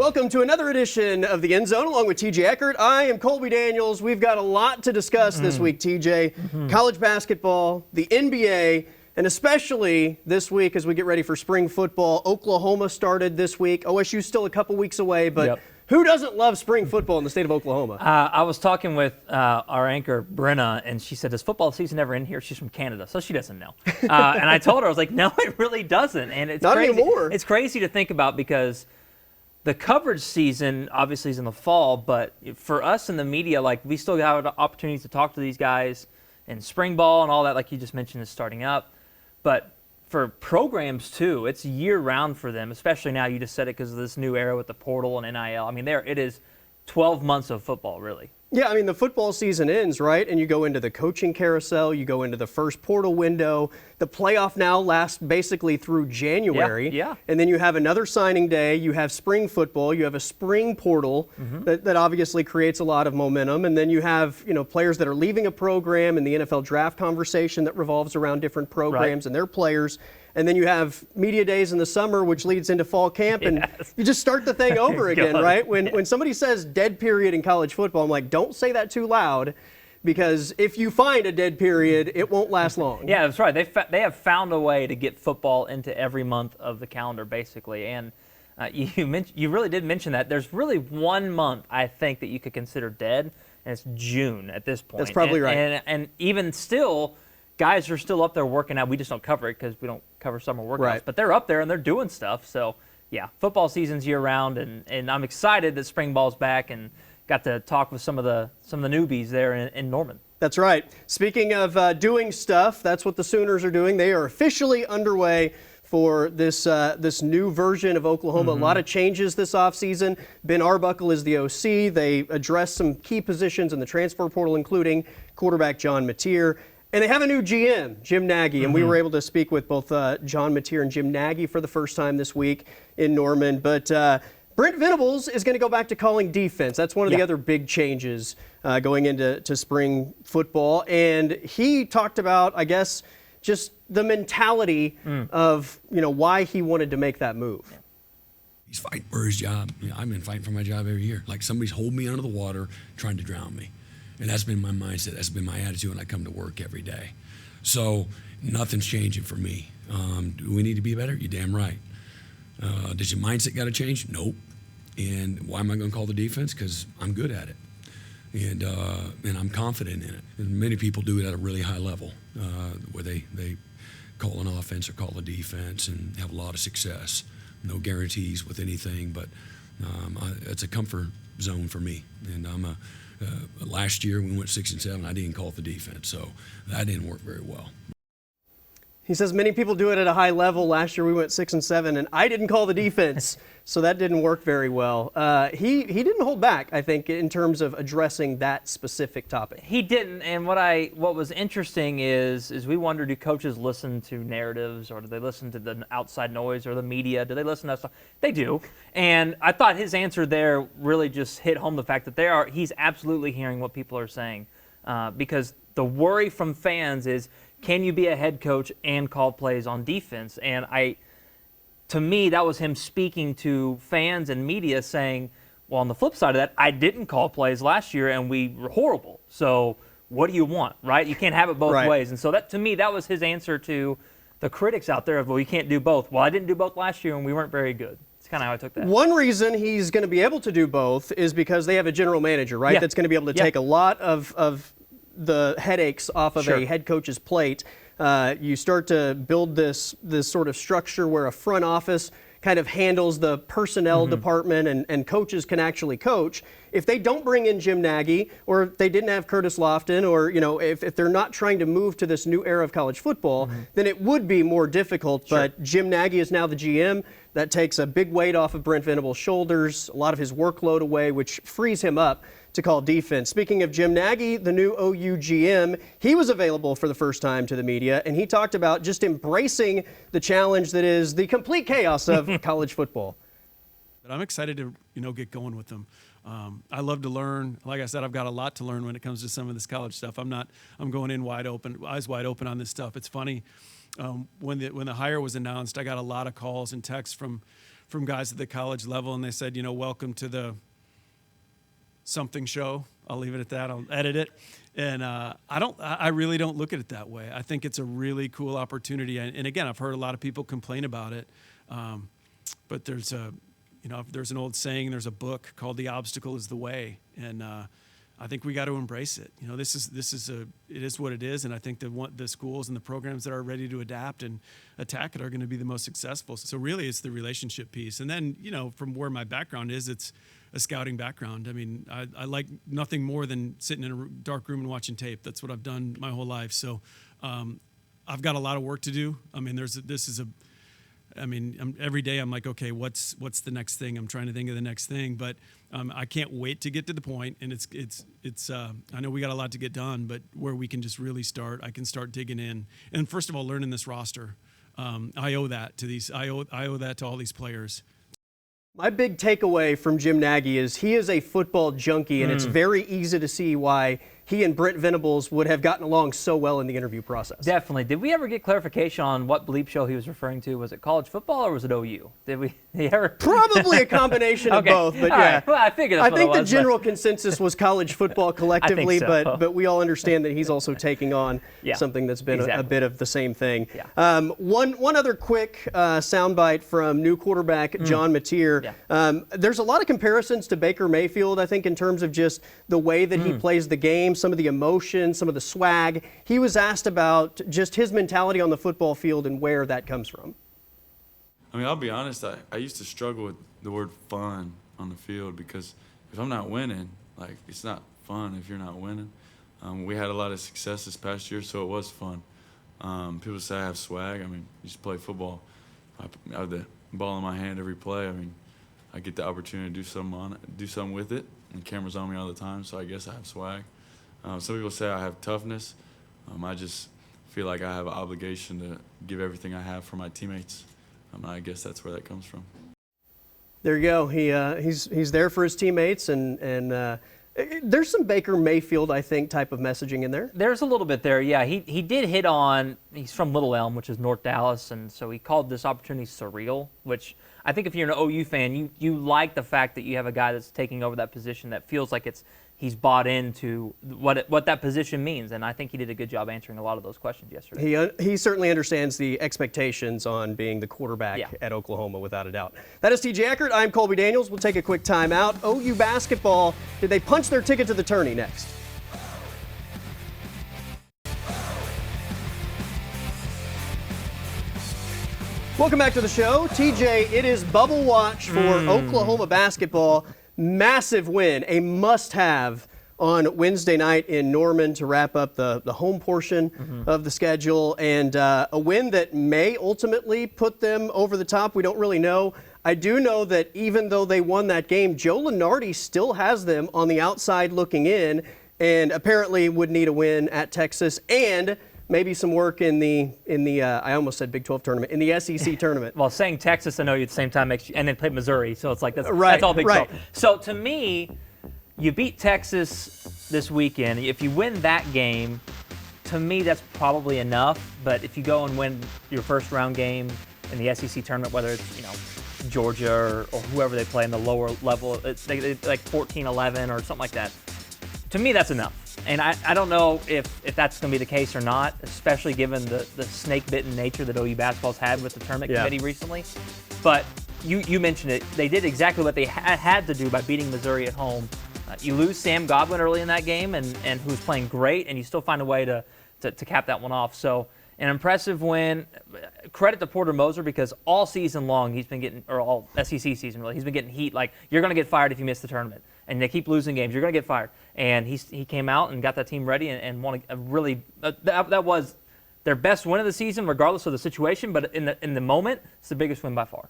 welcome to another edition of The End Zone along with TJ Eckert. I am Colby Daniels. We've got a lot to discuss this week, TJ. College basketball, the NBA, and especially this week as we get ready for spring football. Oklahoma started this week. OSU's still a couple weeks away, but who doesn't love spring football in the state of Oklahoma? I was talking with our anchor, Brenna, and she said, does football season ever end here? She's from Canada, so she doesn't know. And I told her, I was like, no, it really doesn't. And it's Not crazy. anymore. It's crazy to think about because the coverage season obviously is in the fall, but for us in the media, like we still have opportunities to talk to these guys, and spring ball and all that, like you just mentioned, is starting up. But for programs too, it's year-round for them, especially now. You just said it because of this new era with the portal and NIL. I mean, it is 12 months of football, really. Yeah, I mean, the football season ends, right? And you go into the coaching carousel, you go into the first portal window. The playoff now lasts basically through January. Yeah. And then you have another signing day, you have spring football, you have a spring portal that obviously creates a lot of momentum. And then you have, players that are leaving a program and the NFL draft conversation that revolves around different programs and their players. And then you have media days in the summer, which leads into fall camp, and you just start the thing over again, right? When somebody says dead period in college football, I'm like, don't say that too loud, because if you find a dead period, it won't last long. Yeah, that's right. They have found a way to get football into every month of the calendar, basically. And you really did mention that. There's really 1 month, I think, that you could consider dead, and it's June at this point. That's probably right. And even still, guys are still up there working out. We just don't cover it because we don't cover summer workouts. Right. But they're up there and they're doing stuff. So, yeah, football season's year-round, and I'm excited that spring ball's back and got to talk with some of the newbies there in Norman. That's right. Speaking of doing stuff, that's what the Sooners are doing. They are officially underway for this new version of Oklahoma. A lot of changes this offseason. Ben Arbuckle is the OC. They addressed some key positions in the transfer portal, including quarterback John Mateer. And they have a new GM, Jim Nagy, and we were able to speak with both John Mateer and Jim Nagy for the first time this week in Norman. But Brent Venables is going to go back to calling defense. That's one of the other big changes going into spring football. And he talked about, I guess, just the mentality of, why he wanted to make that move. He's fighting for his job. I've been fighting for my job every year. Like somebody's holding me under the water, trying to drown me. And that's been my mindset. That's been my attitude when I come to work every day. So nothing's changing for me. Do we need to be better? You're damn right. Does your mindset got to change? Nope. And why am I going to call the defense? Because I'm good at it. And I'm confident in it. And many people do it at a really high level where they call an offense or call a defense and have a lot of success. No guarantees with anything, but it's a comfort zone for me. And last year we went 6-7. I didn't call the defense, so that didn't work very well. He says many people do it at a high level. Last year we went 6-7, and I didn't call the defense, so that didn't work very well. He didn't hold back, I think, in terms of addressing that specific topic. He didn't, and what was interesting is we wonder, do coaches listen to narratives, or do they listen to the outside noise or the media? Do they listen to that stuff? They do, and I thought his answer there really just hit home the fact that he's absolutely hearing what people are saying, because the worry from fans is, can you be a head coach and call plays on defense? And to me, that was him speaking to fans and media saying, well, on the flip side of that, I didn't call plays last year and we were horrible. So what do you want, right? You can't have it both ways. And so to me, that was his answer to the critics out there of, well, you can't do both. Well, I didn't do both last year and we weren't very good. That's kind of how I took that. One reason he's going to be able to do both is because they have a general manager, right? That's going to be able to take a lot of the headaches off of a head coach's plate. You start to build this sort of structure where a front office kind of handles the personnel department and coaches can actually coach. If they don't bring in Jim Nagy, or if they didn't have Curtis Lofton, or if they're not trying to move to this new era of college football, then it would be more difficult. But Jim Nagy is now the GM. That takes a big weight off of Brent Venables' shoulders, a lot of his workload away, which frees him up to call defense. Speaking of Jim Nagy, the new OU GM, he was available for the first time to the media, and he talked about just embracing the challenge that is the complete chaos of college football. But I'm excited to get going with them. I love to learn. Like I said, I've got a lot to learn when it comes to some of this college stuff. I'm going in wide open, eyes wide open on this stuff. It's funny. When the hire was announced, I got a lot of calls and texts from from guys at the college level, and they said, welcome to the something show. I'll leave it at that. I'll edit it. And I really don't look at it that way. I think it's a really cool opportunity. And again, I've heard a lot of people complain about it. But there's an old saying, there's a book called The Obstacle is the Way. And I think we got to embrace it. It is what it is. And I think the schools and the programs that are ready to adapt and attack it are going to be the most successful. So really it's the relationship piece. And then, from where my background is, it's a scouting background. I mean, I like nothing more than sitting in a dark room and watching tape. That's what I've done my whole life. So I've got a lot of work to do. I mean, every day I'm like, okay, what's the next thing? I'm trying to think of the next thing, but I can't wait to get to the point. And it's I know we got a lot to get done, but where we can just really start, I can start digging in. And first of all, learning this roster. I owe that to I owe that to all these players. My big takeaway from Jim Nagy is he is a football junkie, and it's very easy to see why he and Brent Venables would have gotten along so well in the interview process. Definitely. Did we ever get clarification on what bleep show he was referring to? Was it college football or was it OU? Did we ever? Probably a combination of both, but all yeah. Right. Well, I figured that's I think what it the was, general consensus was college football collectively, so. but we all understand that he's also taking on something that's been a bit of the same thing. Yeah. One other quick soundbite from new quarterback John Mateer. Yeah. There's a lot of comparisons to Baker Mayfield, I think, in terms of just the way that he plays the game, some of the emotion, some of the swag. He was asked about just his mentality on the football field and where that comes from. I mean, I'll be honest, I used to struggle with the word fun on the field because if I'm not winning, like, it's not fun if you're not winning. We had a lot of success this past year, so it was fun. People say I have swag. I mean, you just play football. I have the ball in my hand every play. I mean, I get the opportunity to do something with it, and cameras on me all the time, so I guess I have swag. Some people say I have toughness. I just feel like I have an obligation to give everything I have for my teammates. I guess that's where that comes from. There you go. He's there for his teammates, and there's some Baker Mayfield, I think, type of messaging in there. There's a little bit there, yeah. He did hit on, he's from Little Elm, which is North Dallas, and so he called this opportunity surreal, which I think if you're an OU fan, you like the fact that you have a guy that's taking over that position that feels like he's bought into what that position means, and I think he did a good job answering a lot of those questions yesterday. He certainly understands the expectations on being the quarterback at Oklahoma, without a doubt. That is TJ Eckert. I'm Colby Daniels. We'll take a quick time out. OU basketball, did they punch their ticket to the tourney next? Welcome back to the show. TJ, it is bubble watch for Oklahoma basketball. Massive win, a must-have on Wednesday night in Norman to wrap up the home portion of the schedule, and a win that may ultimately put them over the top. We don't really know. I do know that even though they won that game, Joe Lunardi still has them on the outside looking in, and apparently would need a win at Texas and maybe some work in the I almost said Big 12 tournament, in the SEC tournament. Well, saying Texas, I know you at the same time makes you, and then played Missouri, so it's like that's all Big 12. So to me, you beat Texas this weekend. If you win that game, to me that's probably enough. But if you go and win your first round game in the SEC tournament, whether it's Georgia or whoever they play in the lower level, it's like 14-11 or something like that. To me, that's enough. And I don't know if that's going to be the case or not, especially given the snake-bitten nature that OU basketball's had with the tournament committee recently. But you mentioned it. They did exactly what they had to do by beating Missouri at home. You lose Sam Godwin early in that game, and who's playing great, and you still find a way to cap that one off. So an impressive win. Credit to Porter Moser because all season long he's been getting, or all SEC season really, he's been getting heat like you're going to get fired if you miss the tournament. And they keep losing games. You're going to get fired. And he came out and got that team ready and won a really that was their best win of the season, regardless of the situation. But in the moment, it's the biggest win by far.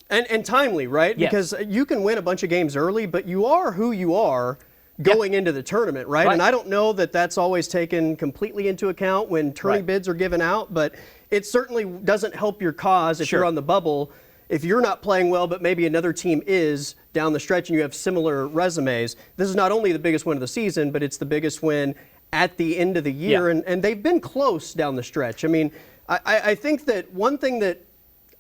And timely, right? Yes. Because you can win a bunch of games early, but you are who you are going into the tournament, right? And I don't know that that's always taken completely into account when tourney bids are given out, but it certainly doesn't help your cause if you're on the bubble. If you're not playing well, but maybe another team is down the stretch and you have similar resumes, this is not only the biggest win of the season, but it's the biggest win at the end of the year. And they've been close down the stretch. I mean, I think that one thing that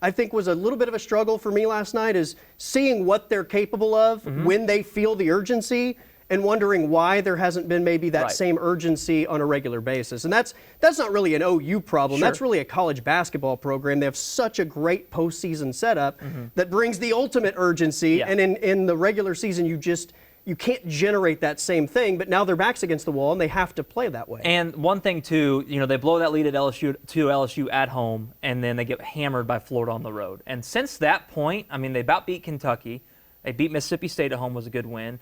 I think was a little bit of a struggle for me last night, is seeing what they're capable of when they feel the urgency, and wondering why there hasn't been maybe that same urgency on a regular basis. And that's not really an OU problem. That's really a college basketball program. They have such a great postseason setup that brings the ultimate urgency. And in the regular season, you can't generate that same thing, but now their back's against the wall and they have to play that way. And one thing too, they blow that lead at LSU at home, and then they get hammered by Florida on the road. And since that point, I mean, they about beat Kentucky. They beat Mississippi State at home, was a good win.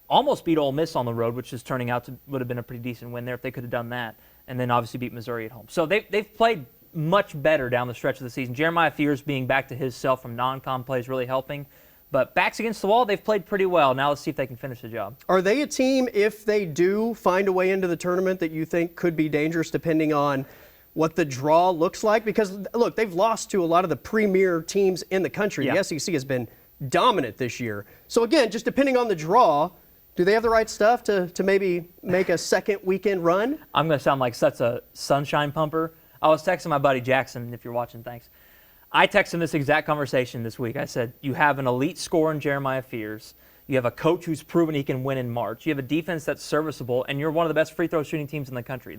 Almost beat Ole Miss on the road, which is turning out to would have been a pretty decent win there if they could have done that. And then obviously beat Missouri at home. So they've played much better down the stretch of the season. Jeremiah Fears being back to his self from non-con play is really helping. But backs against the wall, they've played pretty well. Now let's see if they can finish the job. Are they a team, if they do find a way into the tournament, that you think could be dangerous depending on what the draw looks like? Because, look, they've lost to a lot of the premier teams in the country. The SEC has been dominant this year. So, again, just depending on the draw, do they have the right stuff to maybe make a second weekend run? I'm going to sound like such a sunshine pumper. I was texting my buddy Jackson, if you're watching, thanks. I texted him this exact conversation this week. I said, you have an elite scorer in Jeremiah Fears. You have a coach who's proven he can win in March. You have a defense that's serviceable, and you're one of the best free throw shooting teams in the country.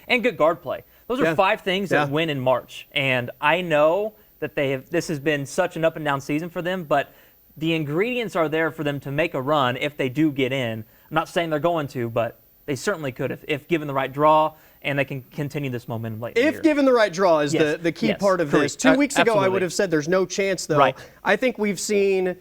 And good guard play. Those are 5 things that win in March. And I know that this has been such an up and down season for them, but the ingredients are there for them to make a run if they do get in. I'm not saying they're going to, but they certainly could if given the right draw, and they can continue this momentum late in the year. If given the right draw is the key part of this. 2 weeks ago, I would have said there's no chance, though. Right. I think we've seen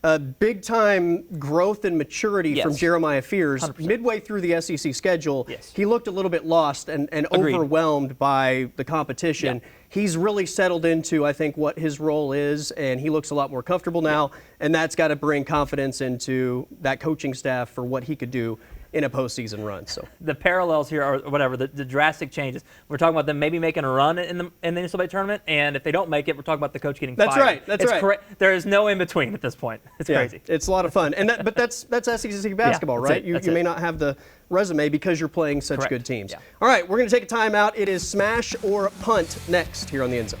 a big-time growth and maturity from Jeremiah Fears. 100%. Midway through the SEC schedule, he looked a little bit lost and overwhelmed by the competition. He's really settled into, I think, what his role is, and he looks a lot more comfortable now, and that's got to bring confidence into that coaching staff for what he could do in a postseason run. So the parallels here are whatever, the drastic changes. We're talking about them maybe making a run in the NCAA tournament, and if they don't make it, we're talking about the coach getting fired. That's right. There is no in between at this point. It's crazy. It's a lot of fun, and but that's SEC basketball, right? You may not have the resume because you're playing such good teams. All right, we're going to take a timeout. It is smash or punt next here on the End Zone.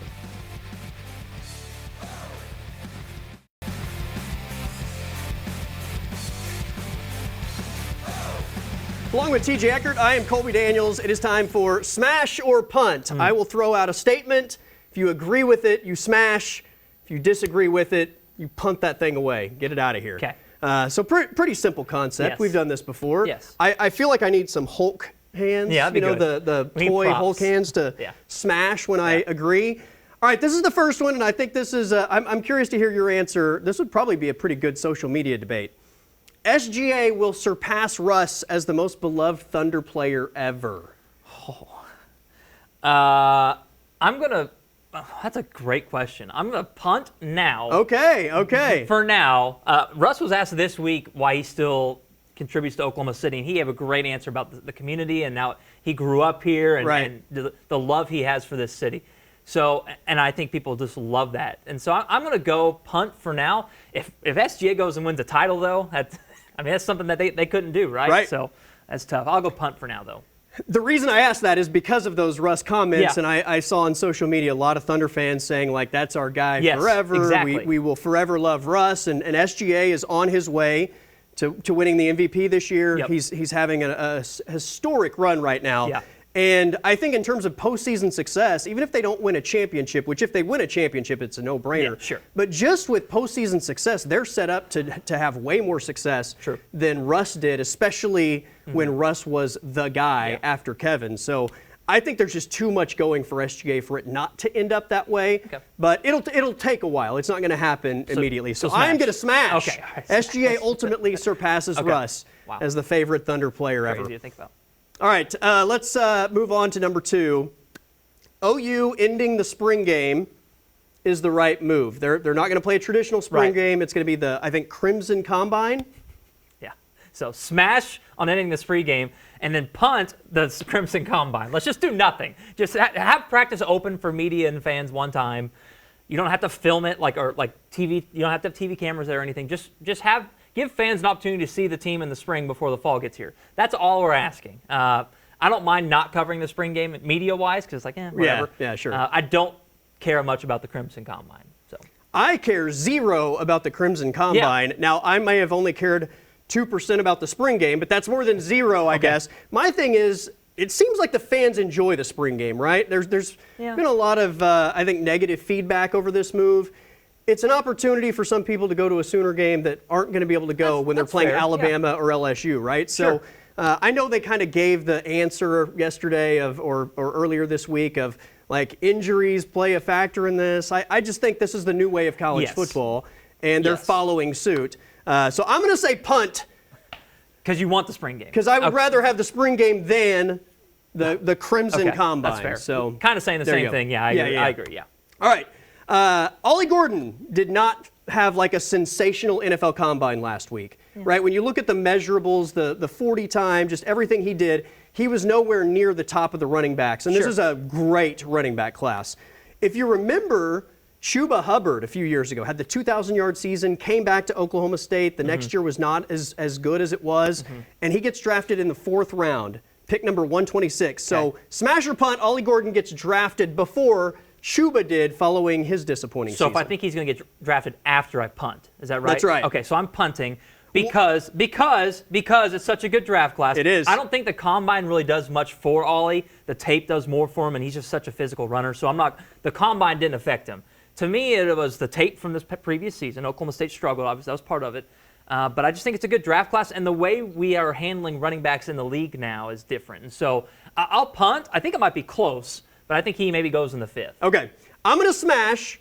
Along with TJ Eckert, I am Colby Daniels. It is time for Smash or Punt. I will throw out a statement. If you agree with it, you smash. If you disagree with it, you punt that thing away. Get it out of here. Okay. So pretty simple concept. Yes. We've done this before. Yes. I feel like I need some Hulk hands. Yeah, that'd be good. The We need toy props. Hulk hands to smash when I agree. All right, this is the first one, and I think this is, I'm curious to hear your answer. This would probably be a pretty good social media debate. SGA will surpass Russ as the most beloved Thunder player ever. I'm going to that's a great question. I'm going to punt now. Okay. For now. Russ was asked this week why he still contributes to Oklahoma City, and he gave a great answer about the community, and now he grew up here, and the love he has for this city. So, and I think people just love that. And so I'm going to go punt for now. If SGA goes and wins a title, though, that's something that they couldn't do, right? So that's tough. I'll go punt for now, though. The reason I asked that is because of those Russ comments, and I saw on social media a lot of Thunder fans saying, like, that's our guy forever. Exactly. We will forever love Russ, and SGA is on his way to winning the MVP this year. He's having a historic run right now. And I think in terms of postseason success, even if they don't win a championship, which if they win a championship, it's a no-brainer. But just with postseason success, they're set up to have way more success than Russ did, especially when Russ was the guy after Kevin. So I think there's just too much going for SGA for it not to end up that way. But it'll take a while. It's not going to happen immediately. So I'm going to smash. SGA ultimately surpasses Russ as the favorite Thunder player ever. Crazy to think about. All right, let's move on to number 2. OU ending the spring game is the right move. They're not going to play a traditional spring game. It's going to be the, I think, Crimson Combine. Yeah. So smash on ending the spring game, and then punt the Crimson Combine. Let's just do nothing. Just have practice open for media and fans one time. You don't have to film it like TV. You don't have to have TV cameras there or anything. Just give fans an opportunity to see the team in the spring before the fall gets here. That's all we're asking. I don't mind not covering the spring game media-wise because it's like, whatever. Yeah, sure. I don't care much about the Crimson Combine. So I care zero about the Crimson Combine. Now, I may have only cared 2% about the spring game, but that's more than zero, I guess. My thing is, it seems like the fans enjoy the spring game, right? There's been a lot of, I think, negative feedback over this move. It's an opportunity for some people to go to a Sooner game that aren't going to be able to go when they're playing fair. Alabama or LSU, right? Sure. So I know they kind of gave the answer yesterday or earlier this week of, like, injuries play a factor in this. I just think this is the new way of college football, and they're following suit. So I'm going to say punt. Because you want the spring game. Because I would rather have the spring game than the Crimson Combine. That's fair. So kind of saying the same thing. Yeah, I agree. Yeah. All right. Ollie Gordon did not have like a sensational NFL Combine last week, right? When you look at the measurables, the 40 time, just everything he did, he was nowhere near the top of the running backs. And this is a great running back class. If you remember, Chuba Hubbard a few years ago had the 2,000-yard season, came back to Oklahoma State. The next year was not as good as it was, and he gets drafted in the 4th round, pick number 126. So smash or punt, Ollie Gordon gets drafted before Chuba did following his disappointing season. So if I think he's going to get drafted after I punt, is that right? That's right. Okay, so I'm punting because it's such a good draft class. It is. I don't think the Combine really does much for Ollie. The tape does more for him, and he's just such a physical runner. So the Combine didn't affect him. To me, it was the tape from this previous season. Oklahoma State struggled, obviously, that was part of it. But I just think it's a good draft class, and the way we are handling running backs in the league now is different. And so I'll punt. I think it might be close, but I think he maybe goes in the 5th. Okay. I'm going to smash,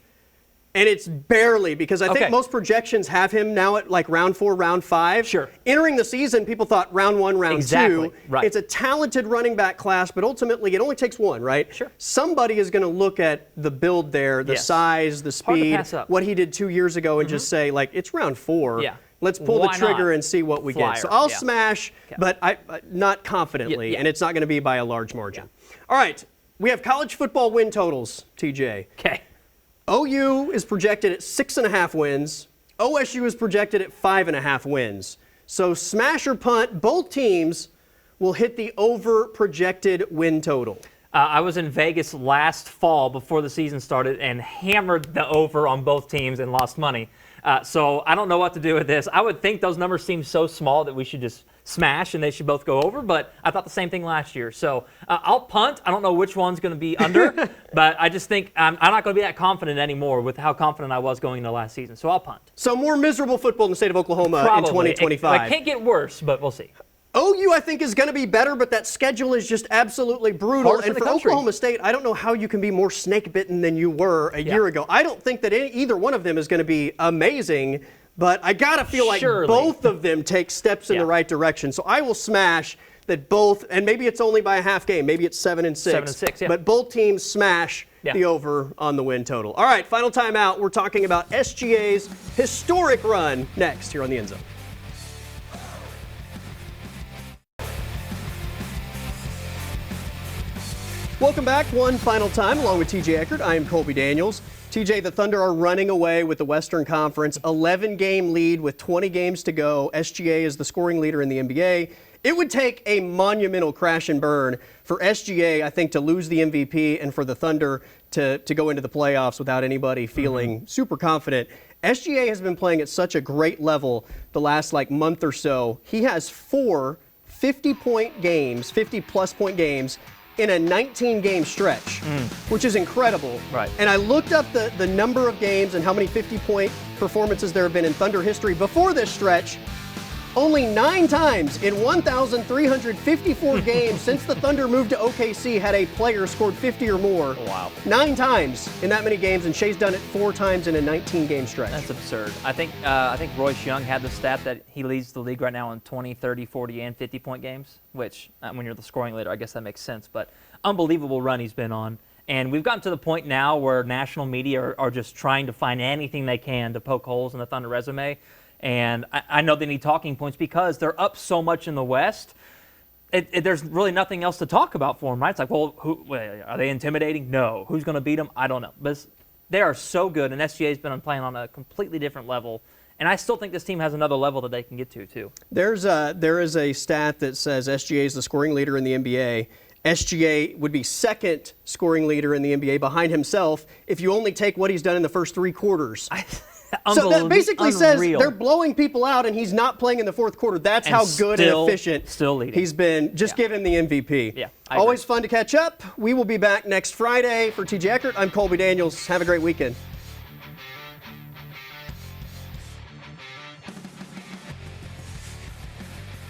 and it's barely, because I think most projections have him now at like round 4, round 5. Sure. Entering the season, people thought round 1, round 2. Right. It's a talented running back class, but ultimately it only takes one, right? Sure. Somebody is going to look at the build there, the size, the Hard to speed, pass up. what he did 2 years ago, and just say, like, it's round 4. Yeah. Let's pull the Why trigger not? and see what we Flyer. get. So I'll Yeah. smash, but not confidently, Yeah. and it's not going to be by a large margin. All right. We have college football win totals, TJ. Okay. OU is projected at 6.5 wins. OSU is projected at 5.5 wins. So smash or punt, both teams will hit the over projected win total. I was in Vegas last fall before the season started and hammered the over on both teams and lost money. So I don't know what to do with this. I would think those numbers seem so small that we should just smash and they should both go over, but I thought the same thing last year. So I'll punt. I don't know which one's going to be under, but I just think I'm not going to be that confident anymore with how confident I was going into last season. So I'll punt. So more miserable football in the state of Oklahoma Probably. in 2025. It can't get worse, but we'll see. OU, I think, is going to be better, but that schedule is just absolutely brutal. Hard for And the for country. Oklahoma State, I don't know how you can be more snake-bitten than you were a year ago. I don't think that either one of them is going to be amazing, but I got to feel like Surely. both of them take steps in the right direction. So I will smash that both, and maybe it's only by a half game. Maybe it's 7-6. 7-6, yeah. But both teams smash the over on the win total. All right, final timeout. We're talking about SGA's historic run next here on the End Zone. Welcome back one final time along with TJ Eckert. I am Colby Daniels. TJ, the Thunder are running away with the Western Conference. 11-game lead with 20 games to go. SGA is the scoring leader in the NBA. It would take a monumental crash and burn for SGA, I think, to lose the MVP and for the Thunder to go into the playoffs without anybody feeling super confident. SGA has been playing at such a great level the last month or so. He has 4 50-point games, 50-plus point games in a 19-game stretch, which is incredible. Right. And I looked up the number of games and how many 50-point performances there have been in Thunder history before this stretch. Only 9 times in 1,354 games since the Thunder moved to OKC had a player scored 50 or more. Wow. 9 times in that many games, and Shea's done it 4 times in a 19-game stretch. That's absurd. I think Royce Young had the stat that he leads the league right now in 20, 30, 40, and 50-point games, which when you're the scoring leader, I guess that makes sense. But unbelievable run he's been on. And we've gotten to the point now where national media are just trying to find anything they can to poke holes in the Thunder resume. And I know they need talking points because they're up so much in the West. There's really nothing else to talk about for them, right? It's like, well, are they intimidating? No. Who's going to beat them? I don't know. But they are so good, and SGA's been playing on a completely different level. And I still think this team has another level that they can get to, too. There is a stat that says SGA is the scoring leader in the NBA, SGA would be second scoring leader in the NBA behind himself if you only take what he's done in the first 3 quarters. So that basically says they're blowing people out, and he's not playing in the fourth quarter. That's how good and efficient he's been. Just give him the MVP. Yeah, always fun to catch up. We will be back next Friday. For TJ Eckert, I'm Colby Daniels. Have a great weekend.